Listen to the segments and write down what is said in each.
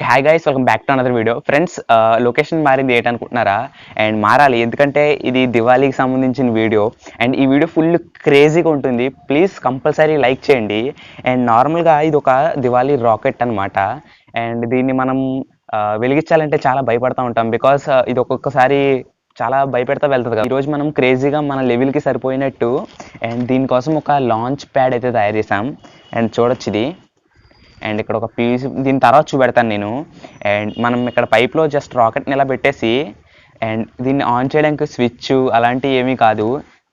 Hi guys, welcome back to another video. Friends, location మారింది ఏంటనుకుంటున్నారా? And మారాలి, ఎందుకంటే ఇది దివాళీకి సంబంధించిన వీడియో. అండ్ ఈ వీడియో ఫుల్ క్రేజీగా ఉంటుంది. ప్లీజ్ కంపల్సరీ లైక్ చేయండి. అండ్ నార్మల్గా ఇది ఒక దివాళీ రాకెట్ అనమాట. అండ్ దీన్ని మనం వెలిగించాలంటే చాలా భయపడతా ఉంటాం. బికాస్ ఇది ఒక్కొక్కసారి చాలా భయపెడతా వెళ్తుంది కదా. ఈరోజు మనం క్రేజీగా మన లెవెల్కి సరిపోయినట్టు అండ్ దీనికోసం ఒక లాంచ్ ప్యాడ్ అయితే తయారు చేసాం. అండ్ చూడొచ్చు ఇది. అండ్ ఇక్కడ ఒక పీవీసీ, దీని తర్వాత చూపెడతాను నేను. అండ్ మనం ఇక్కడ పైప్లో జస్ట్ రాకెట్ని ఇలా పెట్టేసి అండ్ దీన్ని ఆన్ చేయడానికి స్విచ్ అలాంటివి ఏమీ కాదు,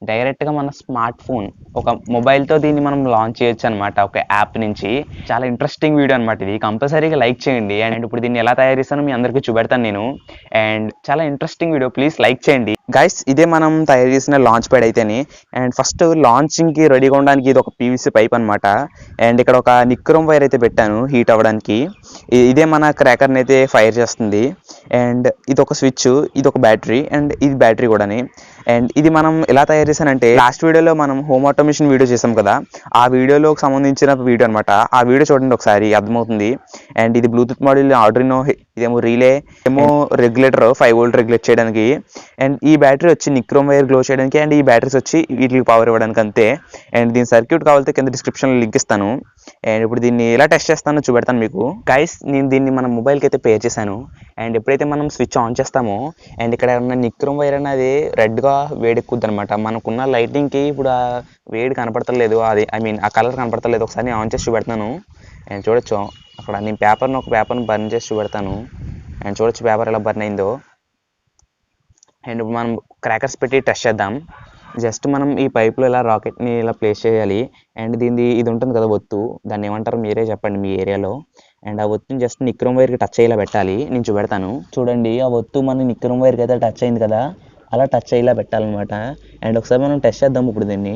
డైరెక్ట్గా మన స్మార్ట్ ఫోన్ ఒక మొబైల్తో దీన్ని మనం లాంచ్ చేయొచ్చు అనమాట, ఒక యాప్ నుంచి. చాలా ఇంట్రెస్టింగ్ వీడియో అనమాట ఇది. కంపల్సరీగా లైక్ చేయండి. అండ్ ఇప్పుడు దీన్ని ఎలా తయారు చేస్తానో మీ అందరికీ చూపెడతాను నేను. అండ్ చాలా ఇంట్రెస్టింగ్ వీడియో, ప్లీజ్ లైక్ చేయండి గైస్. ఇదే మనం తయారు చేసిన లాంచ్ ప్యాడ్ అయితేనే. అండ్ ఫస్ట్ లాంచింగ్కి రెడీగా ఉండడానికి ఇది ఒక పీవీసీ పైప్ అనమాట. అండ్ ఇక్కడ ఒక నిక్రోమ్ వైర్ అయితే పెట్టాను హీట్ అవ్వడానికి. ఇదే మన క్రాకర్ని అయితే ఫైర్ చేస్తుంది. అండ్ ఇది ఒక స్విచ్, ఇది ఒక బ్యాటరీ, అండ్ ఇది బ్యాటరీ కూడాని. అండ్ ఇది మనం ఎలా తయారు చేశానంటే, లాస్ట్ వీడియోలో మనం హోమ్ ఆటోమేషన్ వీడియో చేసాం కదా, ఆ వీడియోలోకి సంబంధించిన వీడియో అనమాట. ఆ వీడియో చూడండి ఒకసారి, అర్థమవుతుంది. అండ్ ఇది బ్లూటూత్ మాడ్యూల్, ఆర్డునో, ఇదేమో రీలే, ఏమో రెగ్యులేటర్ 5 వోల్ట్ రెగ్యులేట్ చేయడానికి. అండ్ ఈ బ్యాటరీ వచ్చి నిక్రోమ్ వైర్ గ్లో చేయడానికి, అండ్ ఈ బ్యాటరీస్ వచ్చి వీటికి పవర్ ఇవ్వడానికి అంతే. అండ్ దీని సర్క్యూట్ కావాలంటే కింద డిస్క్రిప్షన్లో లింక్ ఇస్తాను. అండ్ ఇప్పుడు దీన్ని ఎలా టెస్ట్ చేస్తానో చూపెడతాను మీకు గైస్. నేను దీన్ని మన మొబైల్కి అయితే పేర్ చేశాను. అండ్ ఎప్పుడైతే మనం స్విచ్ ఆన్ చేస్తామో అండ్ ఇక్కడ ఉన్న నిక్రోమ్ వైర్ అనేది రెడ్గా వేడెక్కుద్ది అనమాట. మనకున్న లైటింగ్కి ఇప్పుడు ఆ వేడి కనపడతలేదు, అది ఆ కలర్ కనపడతలేదు. ఒకసారి నేను ఆన్ చేసి చూపెడతాను. అండ్ చూడొచ్చు అక్కడ నేను ఒక పేపర్ని బర్న్ చేసి చూపెడతాను. అండ్ చూడొచ్చు పేపర్ ఎలా బర్న్ అయిందో. అండ్ ఇప్పుడు మనం క్రాకర్స్ పెట్టి టెస్ట్ చేద్దాం. జస్ట్ మనం ఈ పైప్లో ఇలా రాకెట్ని ఇలా ప్లేస్ చేయాలి. అండ్ ఇది ఉంటుంది కదా ఒత్తు, దాన్ని ఏమంటారు మీరే చెప్పండి మీ ఏరియాలో. అండ్ ఆ ఒత్తుని జస్ట్ నిక్రోమ్ వైర్కి టచ్ అయ్యేలా పెట్టాలి. నేను చూపెడతాను చూడండి. ఆ ఒత్తు మన నిక్రోమ్ వైర్కి అయితే టచ్ అయింది కదా, అలా టచ్ అయ్యేలా పెట్టాలన్నమాట. అండ్ ఒకసారి మనం టెస్ట్ చేద్దాం ఇప్పుడు దీన్ని.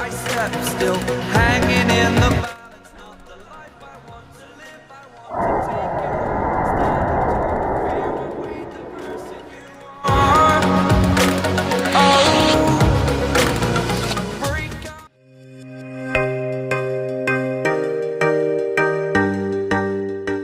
I step still, hanging in the